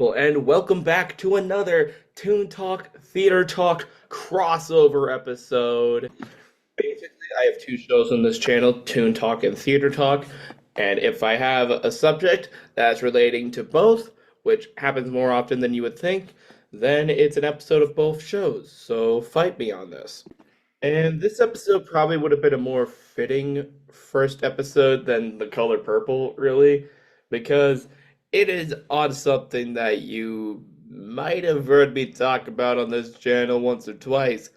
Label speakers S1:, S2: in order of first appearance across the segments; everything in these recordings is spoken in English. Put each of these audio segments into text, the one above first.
S1: people, and welcome back to another Toon Talk Theater Talk crossover episode. Basically, I have two shows on this channel, Toon Talk and Theater Talk, and if I have a subject that's relating to both, which happens more often than you would think, then it's an episode of both shows, so fight me on this. And this episode probably would have been a more fitting first episode than The Color Purple, really, because it is on something that you might have heard me talk about on this channel once or twice.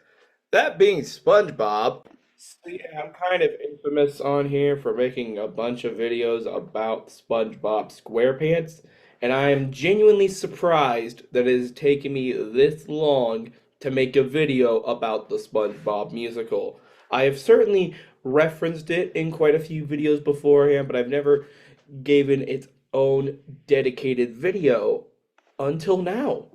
S1: That being SpongeBob. So yeah, I'm kind of infamous on here for making a bunch of videos about SpongeBob SquarePants, and I am genuinely surprised that it has taken me this long to make a video about the SpongeBob musical. I have certainly referenced it in quite a few videos beforehand, but I've never given its own dedicated video until now.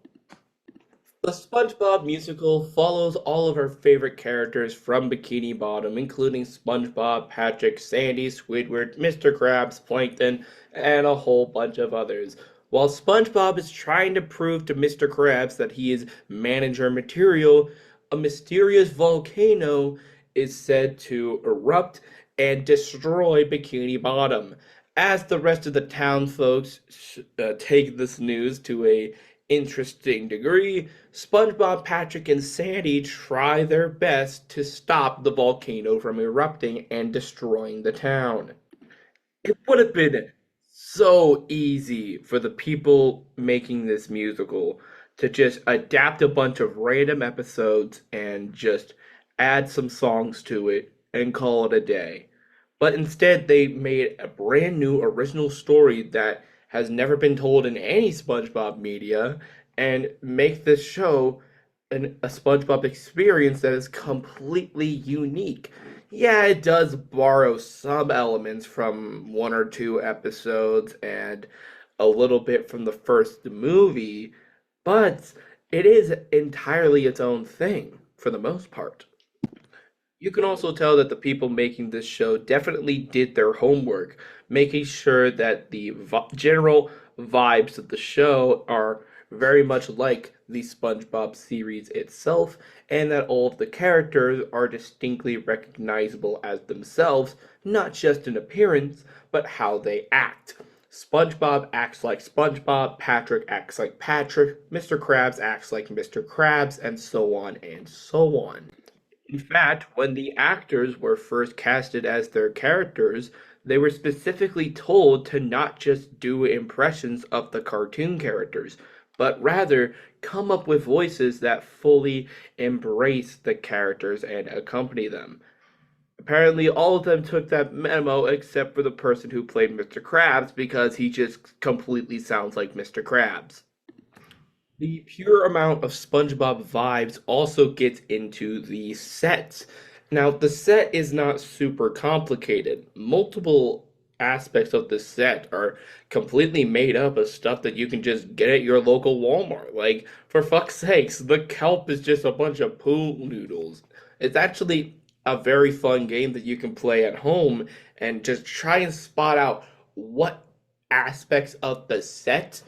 S1: The SpongeBob musical follows all of our favorite characters from Bikini Bottom, including SpongeBob, Patrick, Sandy, Squidward, Mr. Krabs, Plankton, and a whole bunch of others. While SpongeBob is trying to prove to Mr. Krabs that he is manager material, a mysterious volcano is said to erupt and destroy Bikini Bottom. As the rest of the town folks take this news to a interesting degree, SpongeBob, Patrick, and Sandy try their best to stop the volcano from erupting and destroying the town. It would have been so easy for the people making this musical to just adapt a bunch of random episodes and just add some songs to it and call it a day. But instead, they made a brand new original story that has never been told in any SpongeBob media and make this show a SpongeBob experience that is completely unique. Yeah, it does borrow some elements from one or two episodes and a little bit from the first movie, but it is entirely its own thing for the most part. You can also tell that the people making this show definitely did their homework, making sure that the general vibes of the show are very much like the SpongeBob series itself, and that all of the characters are distinctly recognizable as themselves, not just in appearance, but how they act. SpongeBob acts like SpongeBob, Patrick acts like Patrick, Mr. Krabs acts like Mr. Krabs, and so on and so on. In fact, when the actors were first casted as their characters, they were specifically told to not just do impressions of the cartoon characters, but rather come up with voices that fully embrace the characters and accompany them. Apparently, all of them took that memo except for the person who played Mr. Krabs because he just completely sounds like Mr. Krabs. The pure amount of SpongeBob vibes also gets into the sets. Now, the set is not super complicated. Multiple aspects of the set are completely made up of stuff that you can just get at your local Walmart. Like, for fuck's sakes, the kelp is just a bunch of pool noodles. It's actually a very fun game that you can play at home and just try and spot out what aspects of the set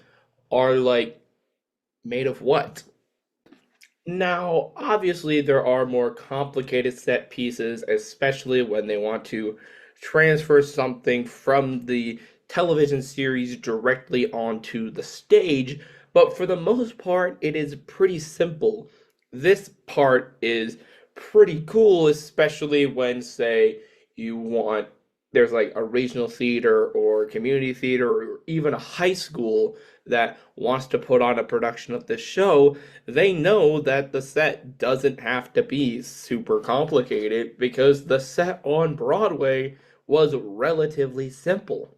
S1: are like made of what. Now, obviously, there are more complicated set pieces, especially when they want to transfer something from the television series directly onto the stage, but for the most part, it is pretty simple. This part is pretty cool, especially when, say, you want there's like a regional theater or community theater or even a high school that wants to put on a production of this show, they know that the set doesn't have to be super complicated because the set on Broadway was relatively simple.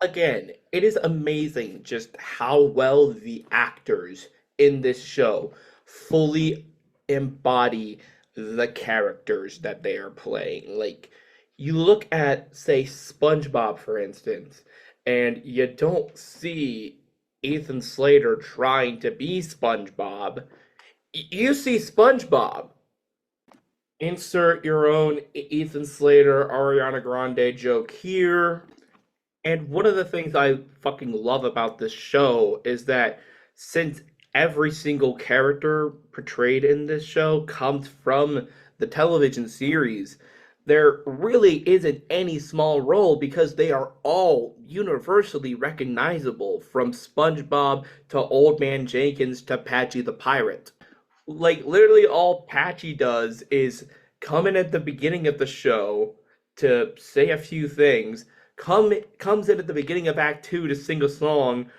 S1: Again, it is amazing just how well the actors in this show fully embody the characters that they are playing. Like, you look at, say, SpongeBob, for instance, and you don't see Ethan Slater trying to be SpongeBob. You see SpongeBob. Insert your own Ethan Slater, Ariana Grande joke here. And one of the things I fucking love about this show is that since every single character portrayed in this show comes from the television series, there really isn't any small role because they are all universally recognizable from SpongeBob to Old Man Jenkins to Patchy the Pirate. Like literally all Patchy does is come in at the beginning of the show to say a few things, comes in at the beginning of Act Two to sing a song,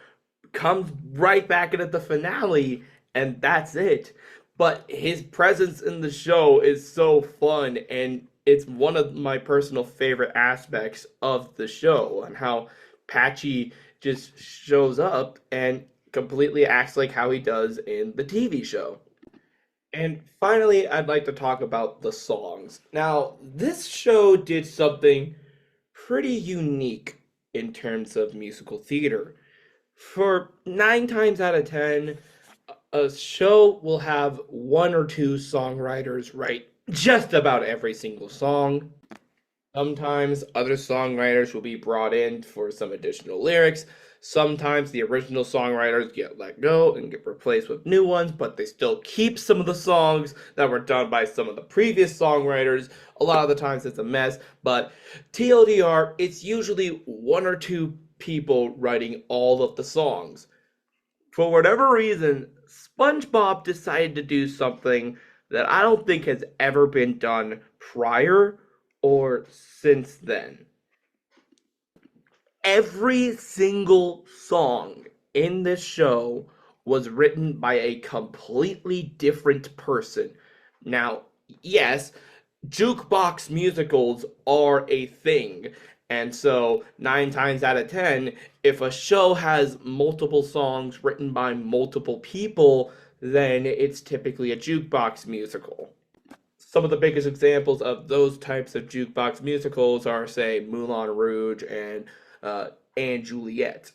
S1: comes right back in at the finale, and that's it. But his presence in the show is so fun, and it's one of my personal favorite aspects of the show, and how Patchy just shows up and completely acts like how he does in the TV show. And finally, I'd like to talk about the songs. Now, this show did something pretty unique in terms of musical theater. For 9 times out of 10, a show will have one or two songwriters write just about every single song. Sometimes other songwriters will be brought in for some additional lyrics. Sometimes the original songwriters get let go and get replaced with new ones, but they still keep some of the songs that were done by some of the previous songwriters. A lot of the times it's a mess, but TLDR, it's usually one or two people writing all of the songs. For whatever reason, SpongeBob decided to do something that I don't think has ever been done prior or since then. Every single song in this show was written by a completely different person. Now, yes, jukebox musicals are a thing. And so, 9 times out of 10, if a show has multiple songs written by multiple people, then it's typically a jukebox musical. Some of the biggest examples of those types of jukebox musicals are, say, Moulin Rouge and Juliet.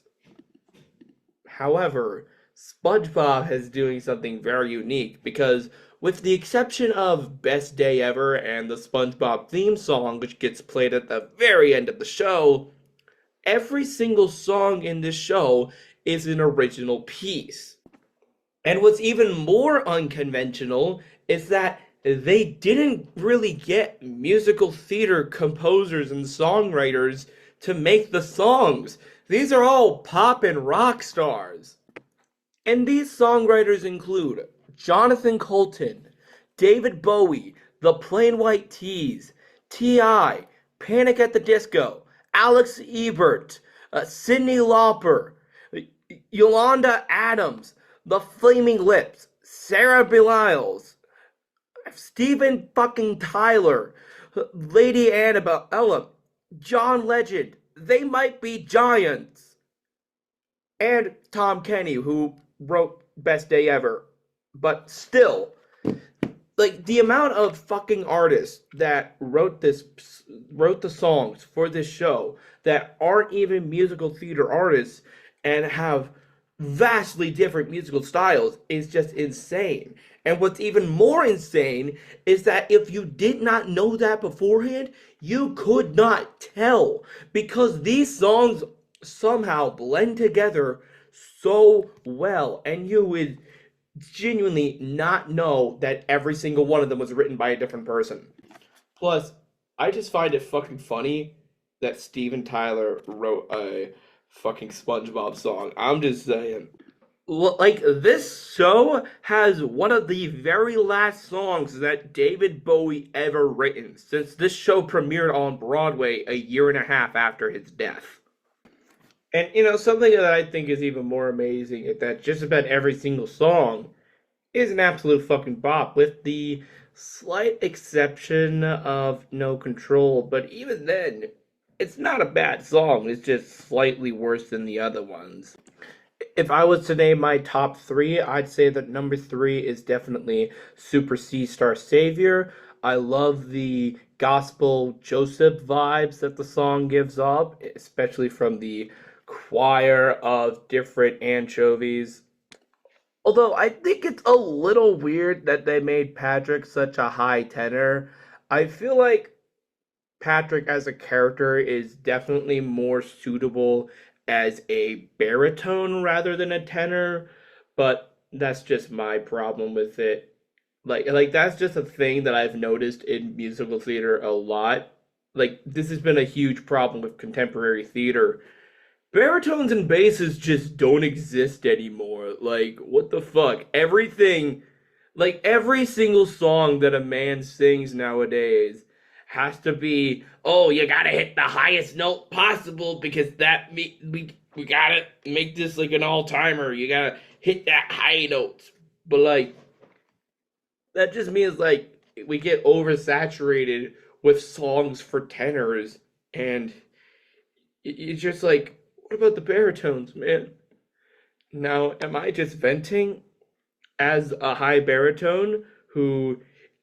S1: However, SpongeBob is doing something very unique because, with the exception of Best Day Ever and the SpongeBob theme song, which gets played at the very end of the show, every single song in this show is an original piece. And what's even more unconventional is that they didn't really get musical theater composers and songwriters to make the songs. These are all pop and rock stars. And these songwriters include Jonathan Colton, David Bowie, The Plain White T's, T.I., Panic at the Disco, Alex Ebert, Cyndi Lauper, Yolanda Adams, The Flaming Lips, Sarah Bareilles, Steven fucking Tyler, Lady Annabelle Ella, John Legend, They Might Be Giants, and Tom Kenny, who wrote Best Day Ever. But still, like the amount of fucking artists that wrote the songs for this show that aren't even musical theater artists and have vastly different musical styles is just insane. And what's even more insane is that if you did not know that beforehand, you could not tell because these songs somehow blend together so well, and you would genuinely not know that every single one of them was written by a different person. Plus, I just find it fucking funny that Steven Tyler wrote a fucking SpongeBob song. I'm just saying. Like, this show has one of the very last songs that David Bowie ever written, since this show premiered on Broadway a year and a half after his death. And, something that I think is even more amazing is that just about every single song is an absolute fucking bop, with the slight exception of No Control. But even then, it's not a bad song. It's just slightly worse than the other ones. If I was to name my top three, I'd say that number three is definitely Super C Star Savior. I love the gospel Joseph vibes that the song gives off, especially from the choir of different anchovies. Although I think it's a little weird that they made Patrick such a high tenor. I feel like Patrick as a character is definitely more suitable as a baritone rather than a tenor, but that's just my problem with it. Like that's just a thing that I've noticed in musical theater a lot. Like this has been a huge problem with contemporary theater. Baritones and basses just don't exist anymore. Like, what the fuck? Everything, like every single song that a man sings nowadays has to be, oh, you gotta hit the highest note possible because we gotta make this like an all-timer. You gotta hit that high notes. But like that just means like we get oversaturated with songs for tenors and it's just like, what about the baritones, man? Now, am I just venting as a high baritone who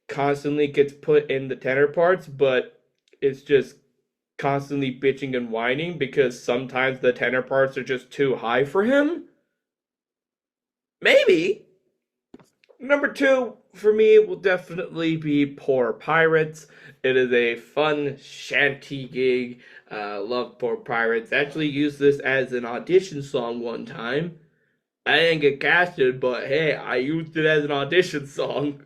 S1: constantly gets put in the tenor parts, but it's just constantly bitching and whining because sometimes the tenor parts are just too high for him? Maybe. Number two for me will definitely be Poor Pirates. It is a fun shanty gig. Love Poor Pirates. Actually used this as an audition song one time. I didn't get casted, but hey, I used it as an audition song.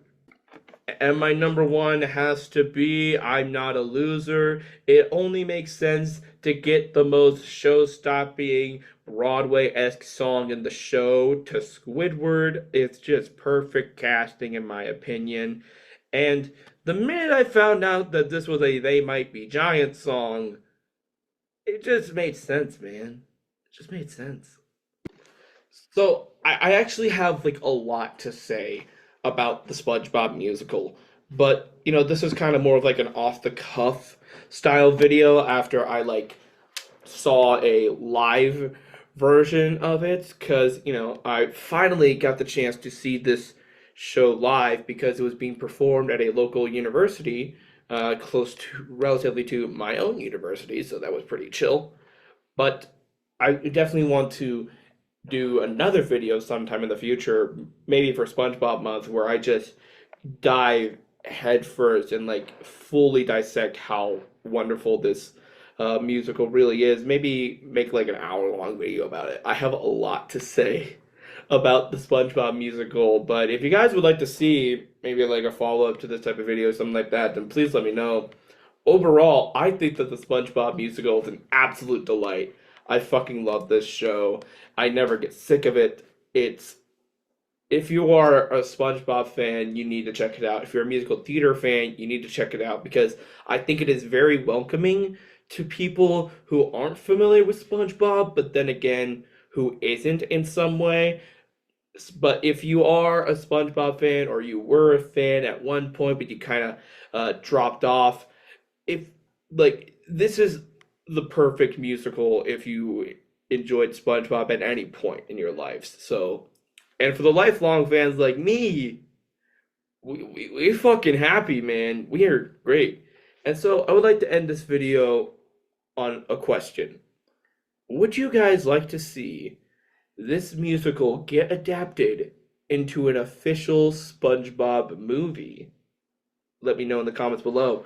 S1: And my number one has to be I'm Not a Loser. It only makes sense to get the most show-stopping Broadway-esque song in the show to Squidward. It's just perfect casting in my opinion. And the minute I found out that this was a They Might Be Giants song, it just made sense, man. It just made sense. So I actually have like a lot to say about the SpongeBob musical, but this is kind of more of like an off the cuff style video after I like saw a live version of it because I finally got the chance to see this show live because it was being performed at a local university close to relatively to my own university, so that was pretty chill. But I definitely want to do another video sometime in the future, maybe for SpongeBob month, where I just dive headfirst and like fully dissect how wonderful this musical really is. Maybe make like an hour long video about it. I have a lot to say about the SpongeBob musical, but if you guys would like to see maybe like a follow up to this type of video, something like that, then please let me know. Overall, I think that the SpongeBob musical is an absolute delight. I fucking love this show. I never get sick of it. It's If you are a SpongeBob fan, you need to check it out. If you're a musical theater fan, you need to check it out because I think it is very welcoming to people who aren't familiar with SpongeBob, but then again, who isn't in some way. But if you are a SpongeBob fan or you were a fan at one point, but you kind of dropped off, if like this is the perfect musical if you enjoyed SpongeBob at any point in your lives. So, and for the lifelong fans like me, we fucking happy, man. We are great. And so I would like to end this video on a question. Would you guys like to see this musical get adapted into an official SpongeBob movie? Let me know in the comments below.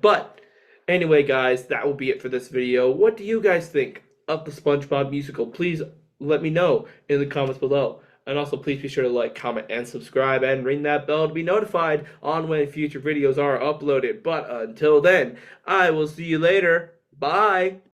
S1: But anyway, guys, that will be it for this video. What do you guys think of the SpongeBob musical? Please let me know in the comments below. And also, please be sure to like, comment, and subscribe, and ring that bell to be notified on when future videos are uploaded. But until then, I will see you later. Bye!